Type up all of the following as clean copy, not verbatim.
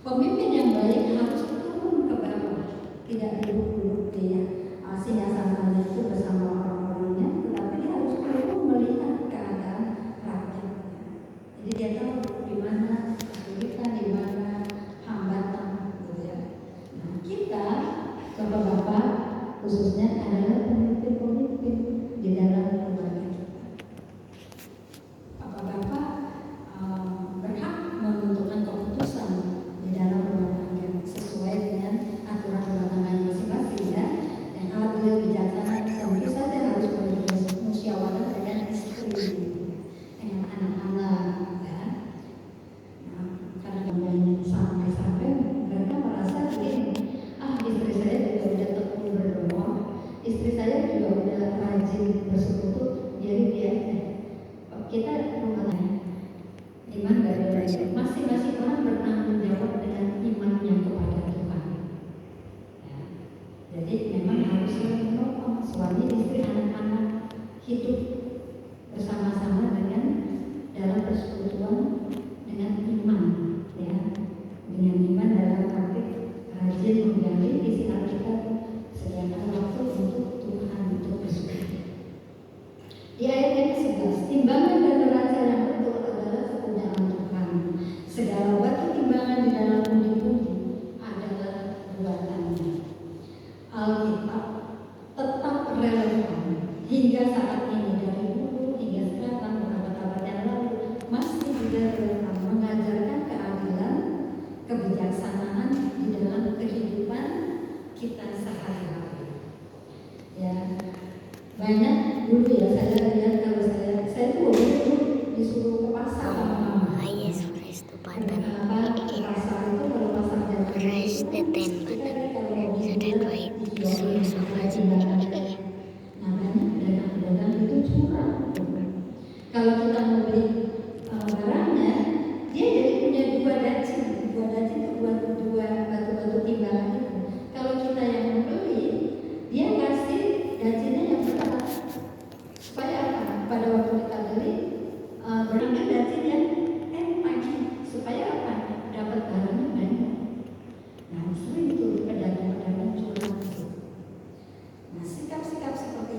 Pemimpin yang baik harus turun ke bawah, tidak duduk-duduk di singgasana itu bersama orang-orangnya, tetapi dia harus turun melihat keadaan rakyat. Jadi dia tahu di mana kesulitan, di mana hambatan, gitu ya. Nah, kita bapak-bapak khususnya adalah pemimpin-pemimpin di dalam keluarga kita. Bapak-bapak berhak menentukan keputusan di dalam rumah tangga sesuai dengan aturan rumah tangga masing-masing ya. Yang adil, bijaksana, tentu saja harus musyawarah dengan istri, dengan anak-anak ya. Nah, kadang-kadang sampai mereka merasa begini, istri saya juga udah tekun berdoa, istri saya juga udah rajin bersekutu, jadi dia kita rumah iman dari masing-masing orang bertanggung jawab dengan imannya kepada Tuhan ya. Jadi memang harus menolong suami, istri, anak-anak hidup bersama-sama dengan dalam persekutuan dengan iman ya, dengan iman dalam arti rajin menggali isi Alkitab, sediakan waktu untuk Tuhan, untuk bersekutu. Di ayat yang ke-11, timbangan dan neraca yang betul adalah kepunyaan Tuhan. Segala batu timbangan di dalam pundi-pundi adalah buatannya. Alkitab tetap relevan hingga saat ini, dari dulu hingga sekarang, berabad-abad yang lalu masih juga relevan, mengajarkan keadilan, kebijaksanaan di dalam kehidupan kita sehari-hari. Ya, banyak dulu ya saya lihat, kalau saya tuh disuruh ke pasar sama mama. Yesus Kristus Paten. Pasar itu kalau pasar jalan Res deten Paten. Sudah sofa namanya pedagang itu curang. Kalau kita mau beli barangnya, dia jadi punya dua dacin itu dua batu-batu timbangan itu. Kalau kita yang membeli, dia kasih dacinnya yang berat. Supaya apa? Pada waktu kita beli, berikan dacin yang enteng. Supaya apa? Dapat barangnya banyak. Nah, sering itu pedagang-pedagang curang. Nah, sikap-sikap seperti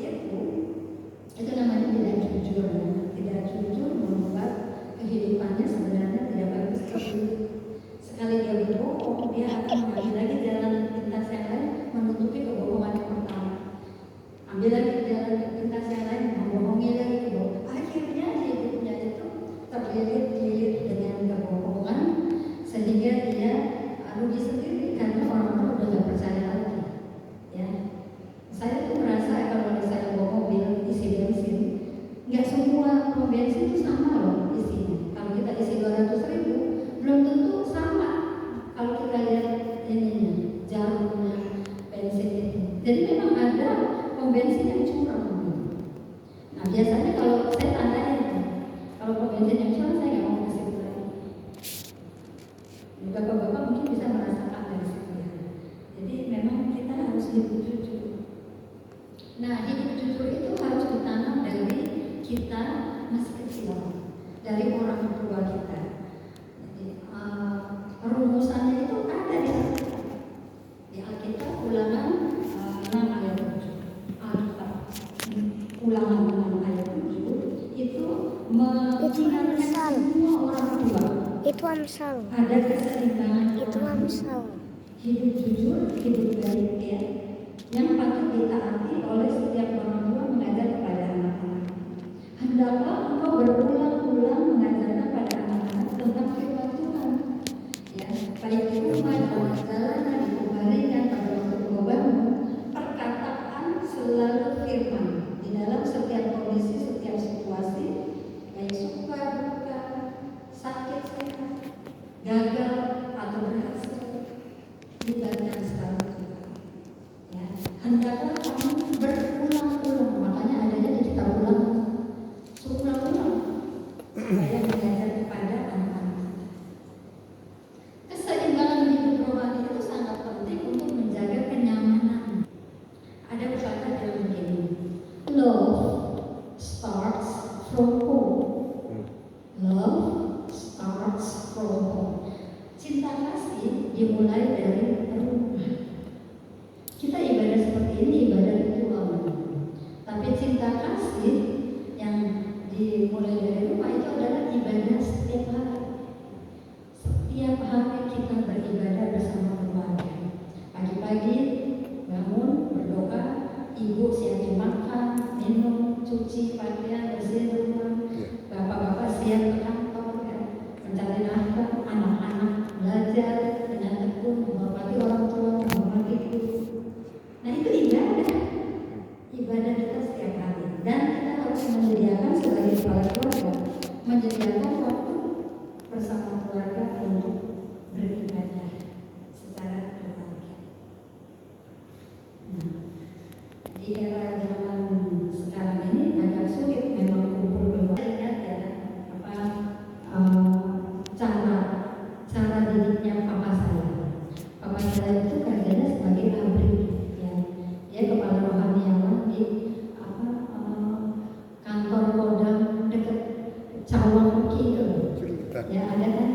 itu namanya tidak jujur. Tidak jujur membuat kehidupannya sebenarnya tidak bagus. Sekali dia berbohong, dia akan mengambil lagi jalan pintas yang lain, menutupi kebohongan yang pertama. Ambil lagi jalan pintas yang lain, membohongi lagi kebohongan. Akhirnya hidupnya itu terlilit-lilit dengan kebohongan, sehingga dia rugi sendiri karena orang-orang udah gak percaya lagi. Ya, saya tuh merasa kalau saya bawa mobil isi bensin, nggak semua pom bensin itu sama loh isinya. Kalau kita isi 200.000, belum tentu sama. Kalau kita lihat ininya, jalurnya bensin itu. Jadi memang ada pom bensin yang curang. Nah, biasanya kalau saya tandain, kalau pom bensin yang curang saya nggak mau kasih lagi. Bapak-bapak mungkin bisa merasakan dari situ ya. Jadi memang kita harus hidup jujur. Nah, hidup jujur itu harus ditanam dari kita masih kecil, dari orang tua kita. Jadi, rumusannya itu ada di Alkitab. Di Alkitab Ulangan 6 ayat 7. Alkitab Ulangan 6 ayat 7 itu mengingatkan semua orang tua. Itu Amsal. Ada keseimbangan. Itu Amsal. Hidup jujur, hidup baik ya, yang patut ditaati oleh setiap orang tua mengajar kepada anak-anak. Hendaklah engkau berulang-ulang mengajarkan pada anak-anak tentang firman Tuhan. Ya, baik di rumah, dalam jalannya, di pembaringan, pada waktu engkau bangun, perkataan selalu firman di dalam setiap kondisi, setiap situasi, baik suka, duka, sakit, sehat, gagal atau berhasil, dibagikan selalu Tuhan. Ya, hendaklah kamu berulang-ulang, makanya adanya di kita ulang, ulang-ulang dimulai dari rumah. Kita ibadah seperti ini, ibadah ritual. Tapi cinta kasih yang dimulai dari rumah itu adalah ibadah setiap hari. Setiap hari kita beribadah bersama keluarga. Pagi-pagi bangun, berdoa, ibu siapin makan, minum, cuci pakaian, bersihin rumah. Bapak-bapak siap ke kantor, ya, mencari nafkah, anak-anak belajar dengan tekun, menghormati orang tua, menghormati guru. Nah itu ibadah kita setiap hari. Dan kita harus menyediakan sebagai kepala keluarga, menyediakan waktu bersama keluarga untuk beribadah secara keluarga. Nah, di era zaman sekarang ini agak sulit memang kumpul keluarga. Ingat ya apa cara didiknya papa saya. Papa saya itu kerjanya sebagai abri, ya. Dia kepala rohaniawan di kantor Kodam dekat Cawang Uki itu. Ya ada kan